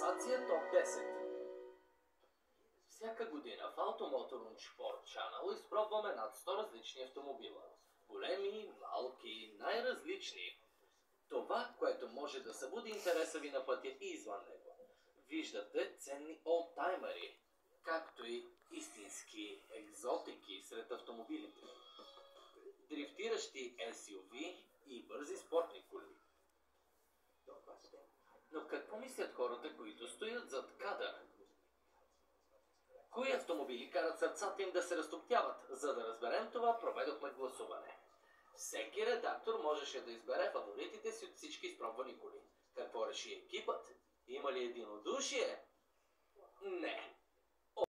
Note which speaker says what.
Speaker 1: Класация топ 10. Всяка година в Automotor Sport Channel изпробваме над 100 различни автомобила. Големи, малки, най-различни. Това, което може да събуди интереса ви на пътя и извън него. Виждате ценни олдтаймери, както и истински екзотики сред автомобилите. Дрифтиращи SUV и бързи спортни коли. Но какво мислят хората, които стоят зад кадър? Кои автомобили карат сърцата им да се разтоптяват? За да разберем това, проведохме гласуване. Всеки редактор можеше да избере фаворитите си от всички изпробвани коли. Какво реши екипът? Има ли единодушие? Не.